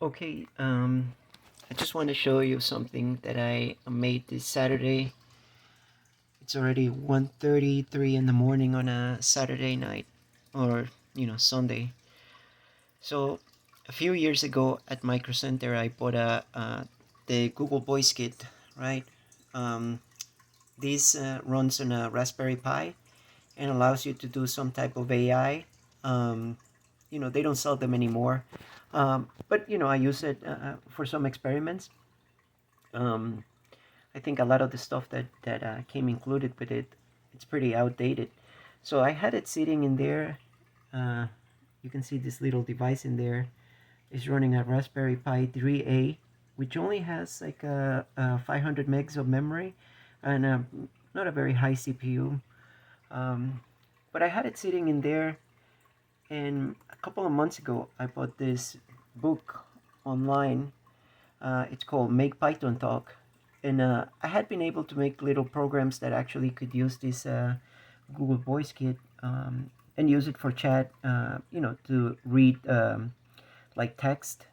Okay, I just want to show you something that I made this Saturday. It's already 1:33 in the morning on a Saturday night, or Sunday. So a few years ago at Micro Center, I bought the Google Voice Kit, right? Um, this runs on a Raspberry Pi and allows you to do some type of AI. Um, they don't sell them anymore, but I use it for some experiments. Um, I think a lot of the stuff that came included with it, it's pretty outdated. So I had it sitting in there. Uh, you can see this little device in there is running a Raspberry Pi 3A, which only has like 500 megs of memory and not a very high CPU. Um, but I had it sitting in there, and a couple of months ago, I bought this book online. It's called Make Python Talk, and I had been able to make little programs that actually could use this Google Voice Kit and use it for chat. To read like text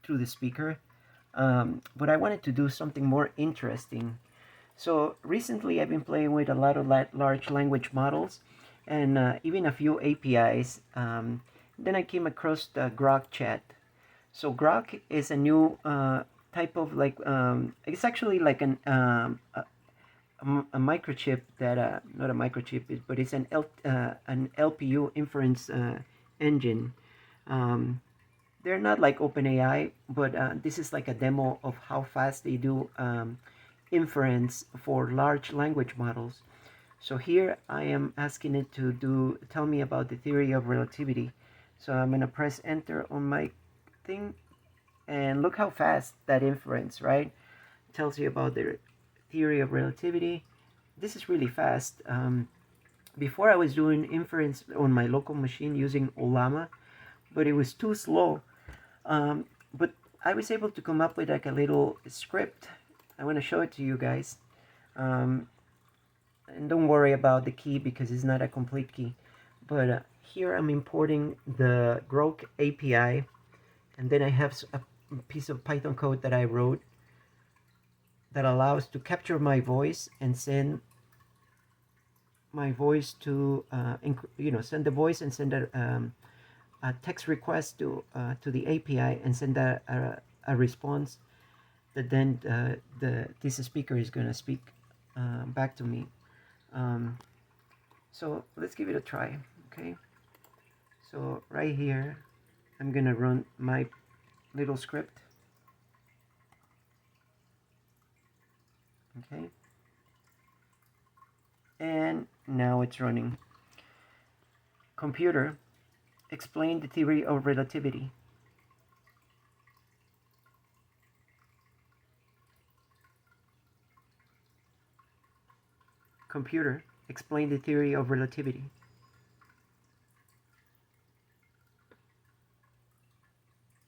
through the speaker. But I wanted to do something more interesting. So recently, I've been playing with a lot of large language models, and even a few APIs. Then I came across the Grok Chat. So Grok is a new type of it's actually like a microchip that not a microchip, but it's an LPU inference engine. Um, they're not like OpenAI, but this is like a demo of how fast they do inference for large language models. So here I am asking it to tell me about the theory of relativity. So I'm gonna press enter on my thing, and look how fast that inference, right? Tells you about the theory of relativity. This is really fast. Before I was doing inference on my local machine using Olama, but it was too slow. But I was able to come up with like a little script. I want to show it to you guys. Um, and don't worry about the key because it's not a complete key. But here I'm importing the Grok API, and then I have a piece of Python code that I wrote that allows to capture my voice and send my voice to send the voice and send a text request to the API and send a response that then this speaker is going to speak back to me. Um, so let's give it a try. Okay, so right here I'm gonna run my little script. Okay, and now it's running. Computer, explain the theory of relativity. Computer, explain the theory of relativity.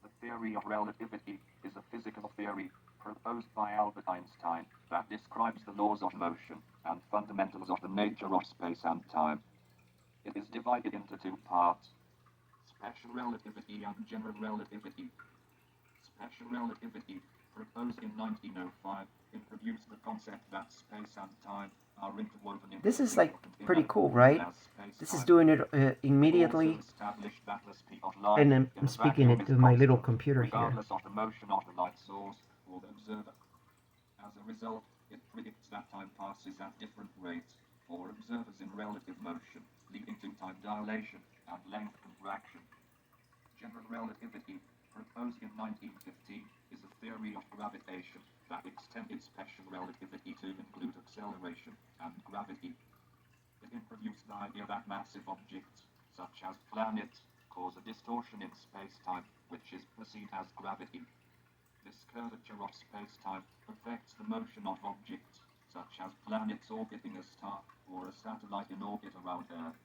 The theory of relativity is a physical theory proposed by Albert Einstein that describes the laws of motion and fundamentals of the nature of space and time. It is divided into two parts: special relativity and general relativity. Special relativity, proposed in 1905, introduced the concept that space and time are interwoven into This a is like pretty single cool, known right? as This is space-time. doing it It also immediately, established that the speed of light and in I'm a speaking vacuum it is to my little constant, computer here. regardless of the motion of the light source or the observer. As a result, it predicts that time passes at different rates for observers in relative motion, leading to time dilation and length contraction. General relativity, proposed in 1915, is a theory of gravitation that extended special relativity to include acceleration and gravity. It introduced the idea that massive objects, such as planets, cause a distortion in space-time, which is perceived as gravity. This curvature of space-time affects the motion of objects, such as planets orbiting a star or a satellite in orbit around Earth.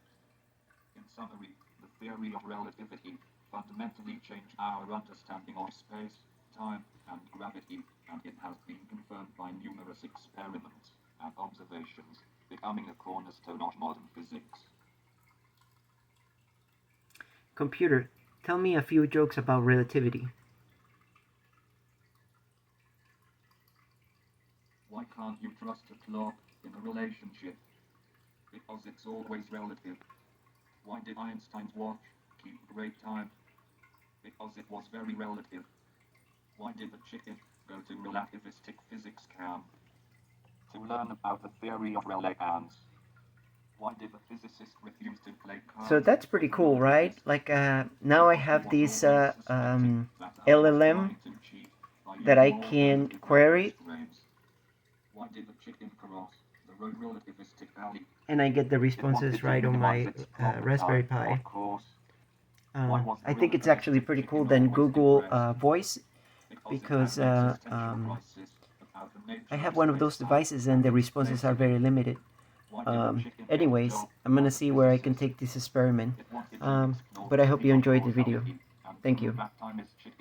In summary, the theory of relativity fundamentally changed our understanding of space, time, and gravity, and it has been confirmed by numerous experiments and observations, becoming a cornerstone of modern physics. Computer, tell me a few jokes about relativity. Why can't you trust a clock in a relationship? Because it's always relative. Why did Einstein's watch keep great time? Because it was very relative. Why did the chicken go to relativistic physics camp? To learn about the theory of relations. Why did the physicist refuse to play cards? So that's pretty cool, right? Like now I have this LLM that I can query, Why did the chicken cross the road relativistic alley? and I get the responses right on my Raspberry Pi. I think it's actually pretty cool than Google Voice, because I have one of those devices and the responses are very limited. Anyways, I'm gonna see where I can take this experiment. But I hope you enjoyed the video. Thank you. That time is chicken.